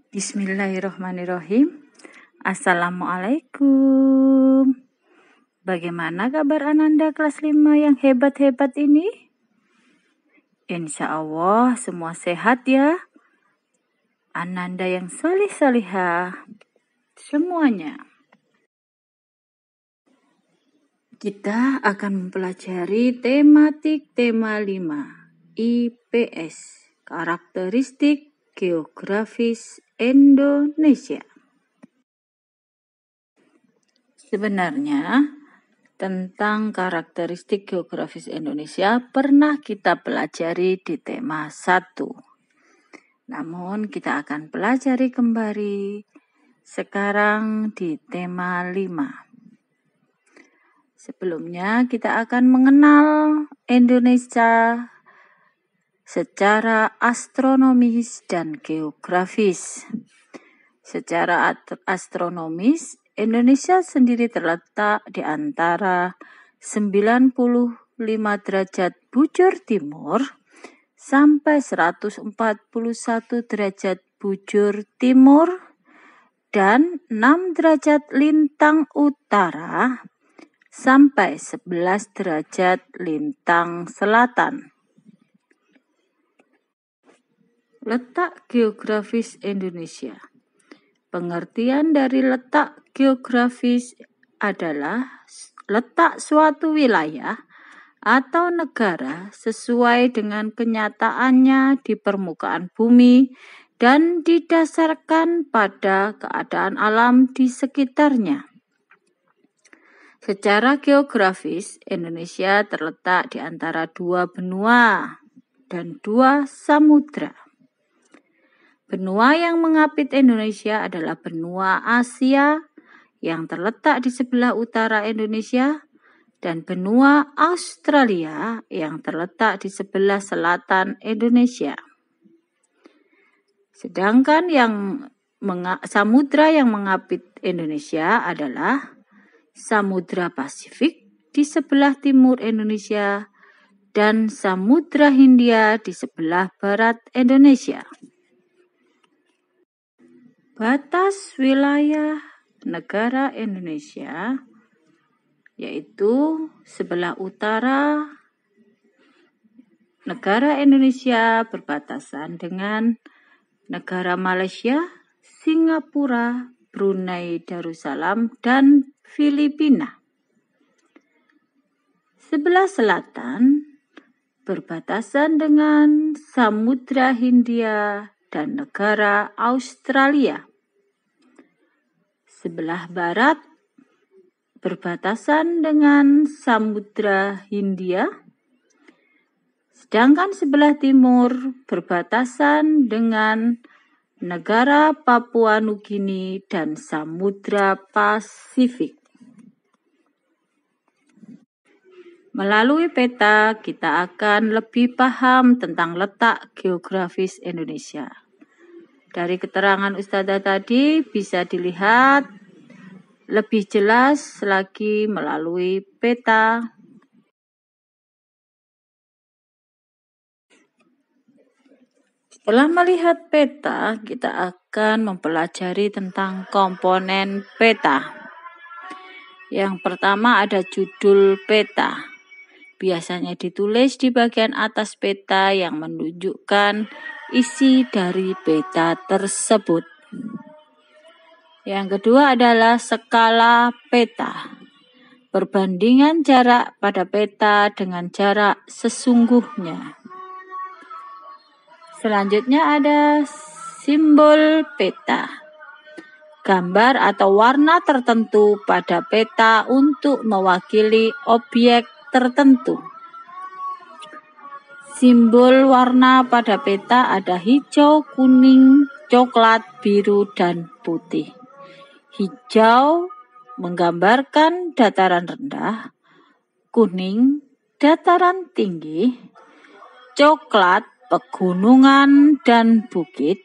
Bismillahirrahmanirrahim. Assalamualaikum. Bagaimana kabar Ananda kelas 5 yang hebat-hebat ini? Insya Allah semua sehat ya. Ananda yang salih-salihah semuanya. Kita akan mempelajari tematik tema 5 IPS, karakteristik geografis Indonesia. Sebenarnya tentang karakteristik geografis Indonesia pernah kita pelajari di tema 1. Namun kita akan pelajari kembali sekarang di tema 5. Sebelumnya kita akan mengenal Indonesia secara astronomis dan geografis. Secara astronomis, Indonesia sendiri terletak di antara 95 derajat bujur timur sampai 141 derajat bujur timur dan 6 derajat lintang utara sampai 11 derajat lintang selatan. Letak geografis Indonesia. Pengertian dari letak geografis adalah letak suatu wilayah atau negara sesuai dengan kenyataannya di permukaan bumi dan didasarkan pada keadaan alam di sekitarnya. Secara geografis, Indonesia terletak di antara 2 benua dan 2 samudra. Benua yang mengapit Indonesia adalah benua Asia yang terletak di sebelah utara Indonesia dan benua Australia yang terletak di sebelah selatan Indonesia. Sedangkan samudra yang mengapit Indonesia adalah Samudra Pasifik di sebelah timur Indonesia dan Samudra Hindia di sebelah barat Indonesia. Batas wilayah negara Indonesia yaitu sebelah utara negara Indonesia berbatasan dengan negara Malaysia, Singapura, Brunei Darussalam, dan Filipina. Sebelah selatan berbatasan dengan Samudra Hindia dan negara Australia. Sebelah barat berbatasan dengan Samudra Hindia, sedangkan sebelah timur berbatasan dengan negara Papua Nugini dan Samudra Pasifik. Melalui peta, kita akan lebih paham tentang letak geografis Indonesia. Dari keterangan Ustazah tadi bisa dilihat lebih jelas lagi melalui peta. Setelah melihat peta, kita akan mempelajari tentang komponen peta. Yang pertama ada judul peta. Biasanya ditulis di bagian atas peta yang menunjukkan isi dari peta tersebut. Yang kedua adalah skala peta. Perbandingan jarak pada peta dengan jarak sesungguhnya. Selanjutnya ada simbol peta. Gambar atau warna tertentu pada peta untuk mewakili objek tertentu. Simbol warna pada peta ada hijau, kuning, coklat, biru, dan putih. Hijau menggambarkan dataran rendah, kuning dataran tinggi, coklat pegunungan dan bukit,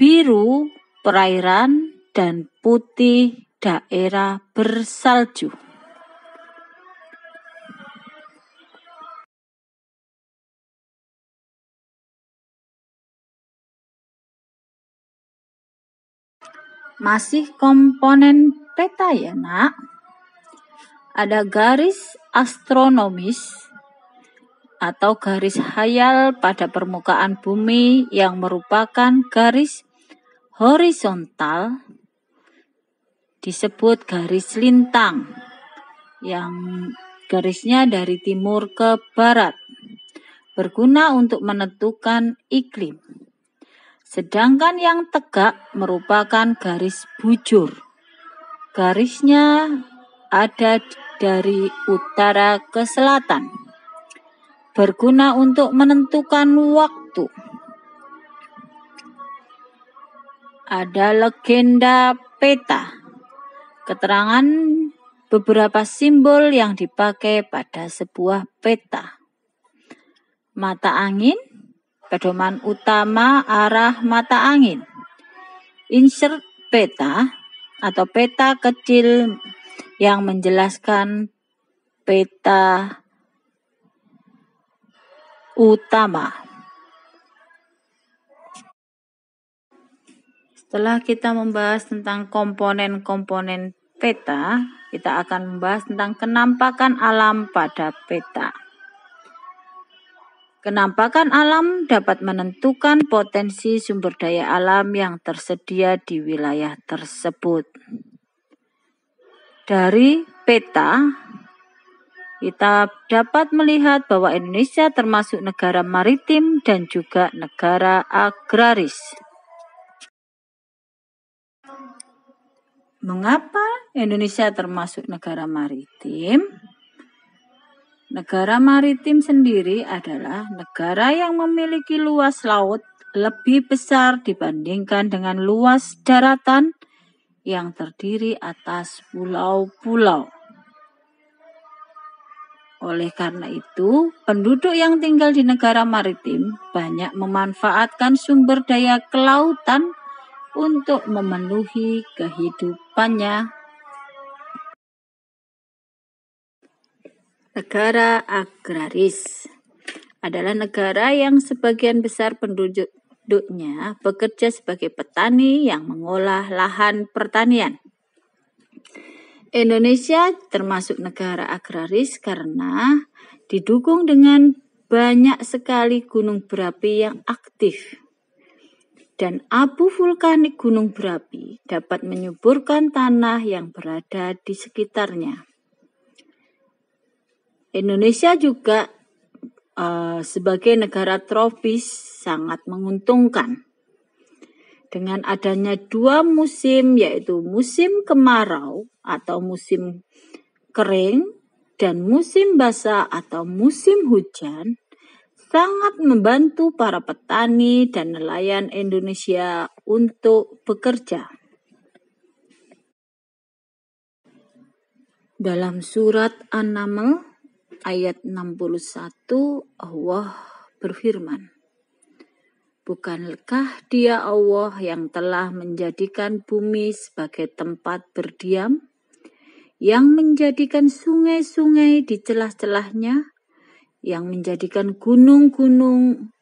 biru perairan, dan putih daerah bersalju. Masih komponen peta ya nak. Ada garis astronomis atau garis hayal pada permukaan bumi yang merupakan garis horizontal, disebut garis lintang yang garisnya dari timur ke barat, berguna untuk menentukan iklim. Sedangkan yang tegak merupakan garis bujur. Garisnya ada dari utara ke selatan, berguna untuk menentukan waktu. Ada legenda peta, keterangan beberapa simbol yang dipakai pada sebuah peta. Mata angin, pedoman utama arah mata angin. Insert peta atau peta kecil yang menjelaskan peta utama. Setelah kita membahas tentang komponen-komponen peta, kita akan membahas tentang kenampakan alam pada peta. Kenampakan alam dapat menentukan potensi sumber daya alam yang tersedia di wilayah tersebut. Dari peta, kita dapat melihat bahwa Indonesia termasuk negara maritim dan juga negara agraris. Mengapa Indonesia termasuk negara maritim? Negara maritim sendiri adalah negara yang memiliki luas laut lebih besar dibandingkan dengan luas daratan yang terdiri atas pulau-pulau. Oleh karena itu, penduduk yang tinggal di negara maritim banyak memanfaatkan sumber daya kelautan untuk memenuhi kehidupannya. Negara agraris adalah negara yang sebagian besar penduduknya bekerja sebagai petani yang mengolah lahan pertanian. Indonesia termasuk negara agraris karena didukung dengan banyak sekali gunung berapi yang aktif. Dan abu vulkanik gunung berapi dapat menyuburkan tanah yang berada di sekitarnya. Indonesia juga sebagai negara tropis sangat menguntungkan. Dengan adanya dua musim, yaitu musim kemarau atau musim kering dan musim basah atau musim hujan, sangat membantu para petani dan nelayan Indonesia untuk bekerja. Dalam surat An-Naml ayat 61, Allah berfirman, "Bukankah Dia Allah yang telah menjadikan bumi sebagai tempat berdiam, yang menjadikan sungai-sungai di celah-celahnya, yang menjadikan gunung-gunung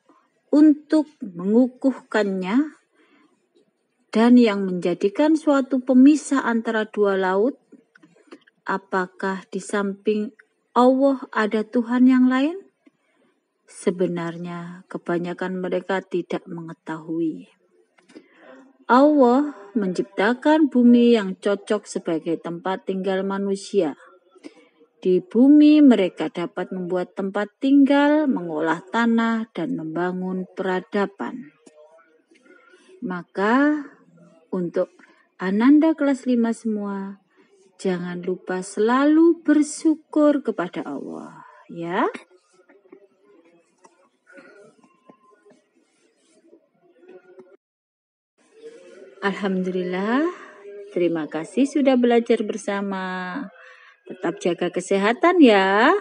untuk mengukuhkannya, dan yang menjadikan suatu pemisah antara dua laut? Apakah di samping Allah ada Tuhan yang lain? Sebenarnya kebanyakan mereka tidak mengetahui." Allah menciptakan bumi yang cocok sebagai tempat tinggal manusia. Di bumi mereka dapat membuat tempat tinggal, mengolah tanah, dan membangun peradaban. Maka untuk Ananda kelas 5 semua, jangan lupa selalu bersyukur kepada Allah, ya. Alhamdulillah, terima kasih sudah belajar bersama. Tetap jaga kesehatan ya.